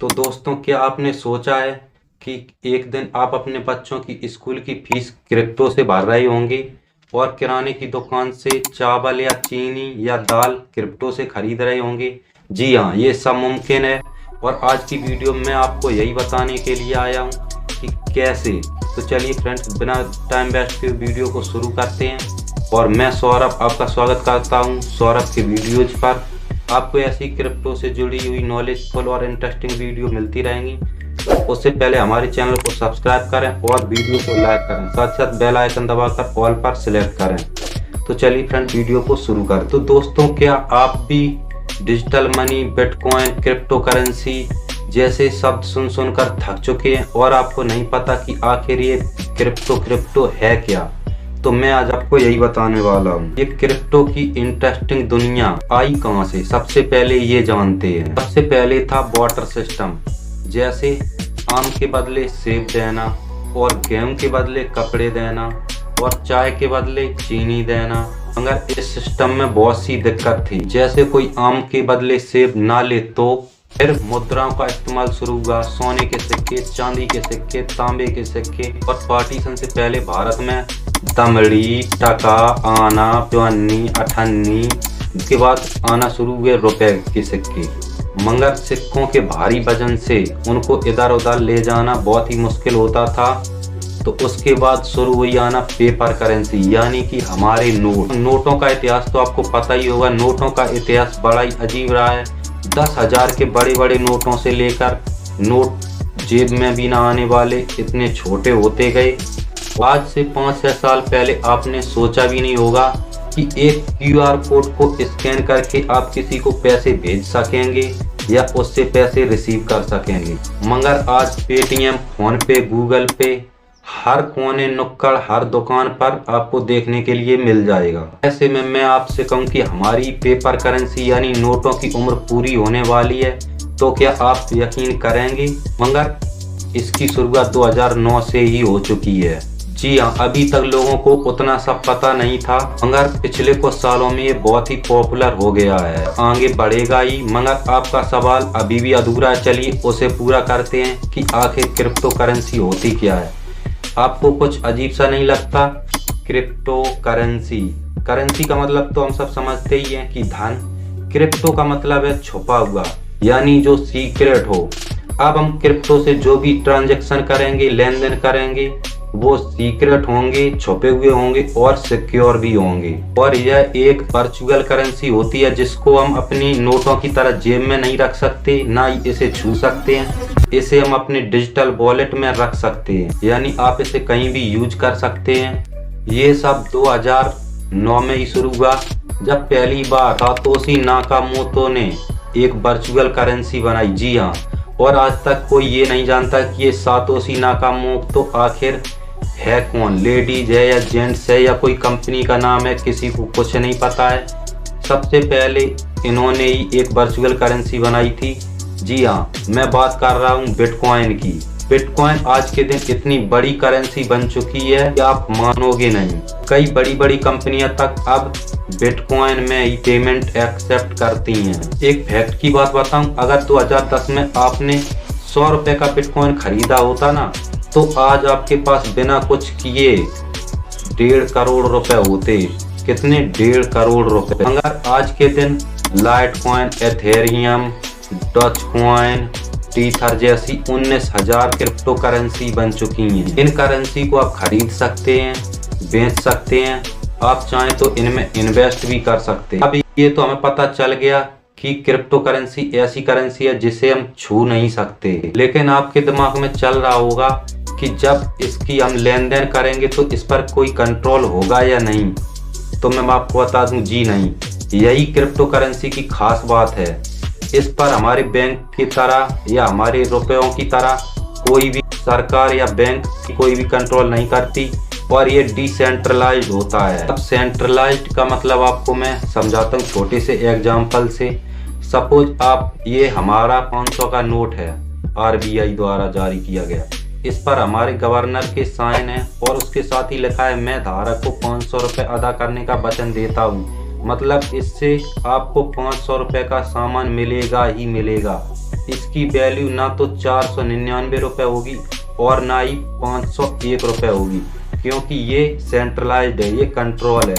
तो दोस्तों, क्या आपने सोचा है कि एक दिन आप अपने बच्चों की स्कूल की फीस क्रिप्टो से भर रहे होंगे और किराने की दुकान से चावल या चीनी या दाल क्रिप्टो से खरीद रहे होंगे। जी हाँ, ये सब मुमकिन है। और आज की वीडियो में आपको यही बताने के लिए आया हूँ कि कैसे। तो चलिए फ्रेंड्स, बिना टाइम वेस्ट के वीडियो को शुरू करते हैं। और मैं सौरभ आपका स्वागत करता हूँ सौरभ के वीडियोज पर। आपको ऐसी क्रिप्टो से जुड़ी हुई नॉलेजफुल और इंटरेस्टिंग वीडियो मिलती रहेंगी। उससे पहले हमारे चैनल को सब्सक्राइब करें और वीडियो को लाइक करें, साथ साथ बेल आइकन दबाकर ऑल पर सिलेक्ट करें। तो चलिए फ्रेंड, वीडियो को शुरू करें। तो दोस्तों, क्या आप भी digital money, bitcoin, crypto currency जैसे शब्द सुनकर थक चुके हैं और आपको नहीं पता कि आखिर ये क्रिप्टो है क्या? तो मैं आज आपको यही बताने वाला हूँ। ये क्रिप्टो की इंटरेस्टिंग दुनिया आई कहाँ से, सबसे पहले ये जानते हैं। सबसे पहले था बार्टर सिस्टम, जैसे आम के बदले सेब देना और गेहूं के बदले कपड़े देना और चाय के बदले चीनी देना। मगर इस सिस्टम में बहुत सी दिक्कत थी, जैसे कोई आम के बदले सेब ना ले तो फिर मुद्राओं का इस्तेमाल शुरू हुआ। सोने के सिक्के, चांदी के सिक्के, तांबे के सिक्के। और पार्टीशन से पहले भारत में दमड़ी, टका, आना, चौन्नी, अठन्नी के बाद आना शुरू हुए रुपए के सिक्के। मगर सिक्कों के भारी वजन से उनको इधर उधर ले जाना बहुत ही मुश्किल होता था। तो उसके बाद शुरू हुई आना पेपर करेंसी, यानी कि हमारे नोटों का इतिहास तो आपको पता ही होगा। नोटों का इतिहास बड़ा ही अजीब रहा है। 10,000 के बड़े बड़े नोटों से लेकर नोट जेब में भी ना आने वाले इतने छोटे होते गए। आज से 5-6 साल पहले आपने सोचा भी नहीं होगा कि एक QR कोड को स्कैन करके आप किसी को पैसे भेज सकेंगे या उससे पैसे रिसीव कर सकेंगे। मगर आज पेटीएम, फोन पे, गूगल पे हर कोने नुक्कड़, हर दुकान पर आपको देखने के लिए मिल जाएगा। ऐसे में मैं आपसे कहूँ कि हमारी पेपर करेंसी यानी नोटों की उम्र पूरी होने वाली है। तो क्या आप यकीन करेंगे? मगर इसकी शुरुआत 2009 से ही हो चुकी है। जी हाँ, अभी तक लोगों को उतना सब पता नहीं था, मगर पिछले कुछ सालों में ये बहुत ही पॉपुलर हो गया है। आगे बढ़ेगा ही। मगर आपका सवाल अभी भी अधूरा है, चलिए उसे पूरा करते हैं कि आखिर क्रिप्टो करेंसी होती क्या है। आपको कुछ अजीब सा नहीं लगता? क्रिप्टो करेंसी का मतलब तो हम सब समझते ही हैं कि धन। क्रिप्टो का मतलब है छुपा हुआ, यानी जो सीक्रेट हो। अब हम क्रिप्टो से जो भी ट्रांजैक्शन करेंगे, लेन देन करेंगे, वो सीक्रेट होंगे, छुपे हुए होंगे और सिक्योर भी होंगे। और यह एक वर्चुअल करेंसी होती है जिसको हम अपनी नोटों की तरह जेब में नहीं रख सकते, ना ही इसे छू सकते हैं। इसे हम अपने डिजिटल वॉलेट में रख सकते हैं, यानी आप इसे कहीं भी यूज कर सकते हैं। ये सब 2009 में ही शुरू हुआ, जब पहली बार सातोशी नाकामोटो ने एक वर्चुअल करेंसी बनाई। जी हाँ, और आज तक कोई ये नहीं जानता कि ये सातोशी नाकामोटो आखिर है कौन। लेडीज है या जेंट्स है या कोई कंपनी का नाम है, किसी को कुछ नहीं पता है। सबसे पहले इन्होंने ही एक वर्चुअल करेंसी बनाई थी। जी हाँ, मैं बात कर रहा हूँ बिटकॉइन की। बिटकॉइन आज के दिन इतनी बड़ी करेंसी बन चुकी है कि आप मानोगे नहीं। कई बड़ी बड़ी कंपनियां तक अब बिटकॉइन में ही पेमेंट एक्सेप्ट करती हैं। एक फैक्ट की बात बताऊं, अगर 2010 में आपने 100 रुपए का बिटकॉइन खरीदा होता ना, तो आज आपके पास बिना कुछ किए 1.5 करोड़ रुपए होते। कितने? 1.5 करोड़ रुपए। मगर आज के दिन लाइटकॉइन, एथेरियम, डॉजकॉइन, टीथर जैसी 19,000 क्रिप्टो करेंसी बन चुकी हैं। इन करेंसी को आप खरीद सकते हैं, बेच सकते हैं, आप चाहें तो इनमें इन्वेस्ट भी कर सकते हैं। अब ये तो हमें पता चल गया कि क्रिप्टो करेंसी ऐसी करेंसी है जिसे हम छू नहीं सकते। लेकिन आपके दिमाग में चल रहा होगा कि जब इसकी हम लेन देन करेंगे तो इस पर कोई कंट्रोल होगा या नहीं। तो मैं आपको बता दूं, जी नहीं। यही क्रिप्टो करेंसी की खास बात है। इस पर हमारे बैंक की तरह या हमारे रुपयों की तरह कोई भी सरकार या बैंक की कोई भी कंट्रोल नहीं करती, और ये डिसेंट्रलाइज्ड होता है। अब सेंट्रलाइज्ड का मतलब आपको मैं समझाता हूँ छोटे से एग्जांपल से। सपोज आप, ये हमारा 500 का नोट है, RBI द्वारा जारी किया गया। इस पर हमारे गवर्नर के साइन है और उसके साथ ही लिखा है, मैं धारक को 500 रुपये अदा करने का वचन देता हूँ। मतलब इससे आपको 500 रुपये का सामान मिलेगा ही मिलेगा। इसकी वैल्यू ना तो 499 रुपये होगी और ना ही 501 रुपये होगी, क्योंकि ये सेंट्रलाइज्ड है, ये कंट्रोल है।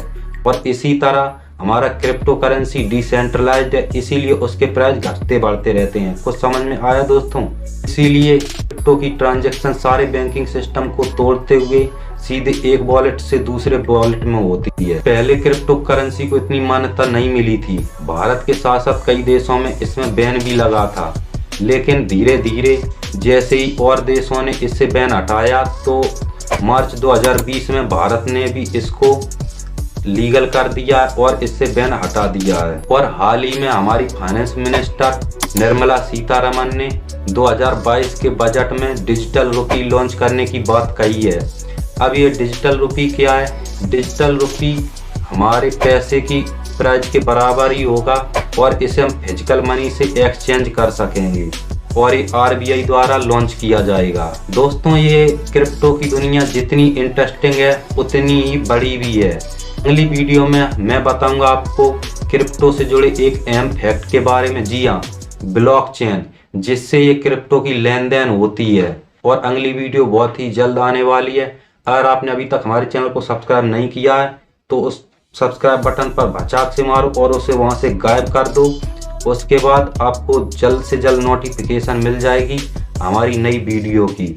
और इसी तरह हमारा क्रिप्टो करेंसी डिसेंट्रलाइज्ड है, इसीलिए उसके प्राइस घटते बढ़ते रहते हैं। कुछ समझ में आया दोस्तों? इसीलिए क्रिप्टो की ट्रांजैक्शन सारे बैंकिंग सिस्टम को तोड़ते हुए सीधे एक वॉलेट से दूसरे वॉलेट में होती है। पहले क्रिप्टो करेंसी को इतनी मान्यता नहीं मिली थी, भारत के साथ साथ कई देशों में इसमें बैन भी लगा था, लेकिन धीरे धीरे जैसे ही और देशों ने इससे बैन हटाया तो मार्च 2020 में भारत ने भी इसको लीगल कर दिया और इससे बैन हटा दिया है। और हाल ही में हमारी फाइनेंस मिनिस्टर निर्मला सीतारमन ने 2022 के बजट में डिजिटल रुपी लॉन्च करने की बात कही है। अब ये डिजिटल रुपी क्या है? डिजिटल रुपी हमारे पैसे की प्राइस के बराबर ही होगा और इसे हम फिजिकल मनी से एक्सचेंज कर सकेंगे और ये आरबीआई द्वारा लॉन्च किया जाएगा। दोस्तों, ये क्रिप्टो की दुनिया जितनी इंटरेस्टिंग है उतनी ही बड़ी भी है। अगली वीडियो में मैं बताऊंगा आपको क्रिप्टो से जुड़े एक अहम फैक्ट के बारे में। जी हाँ, ब्लॉकचेन, जिससे ये क्रिप्टो की लेन देन होती है। और अगली वीडियो बहुत ही जल्द आने वाली है। अगर आपने अभी तक हमारे चैनल को सब्सक्राइब नहीं किया है तो उस सब्सक्राइब बटन पर भचाक से मारो और उसे वहां से गायब कर दो। उसके बाद आपको जल्द से जल्द नोटिफिकेशन मिल जाएगी हमारी नई वीडियो की।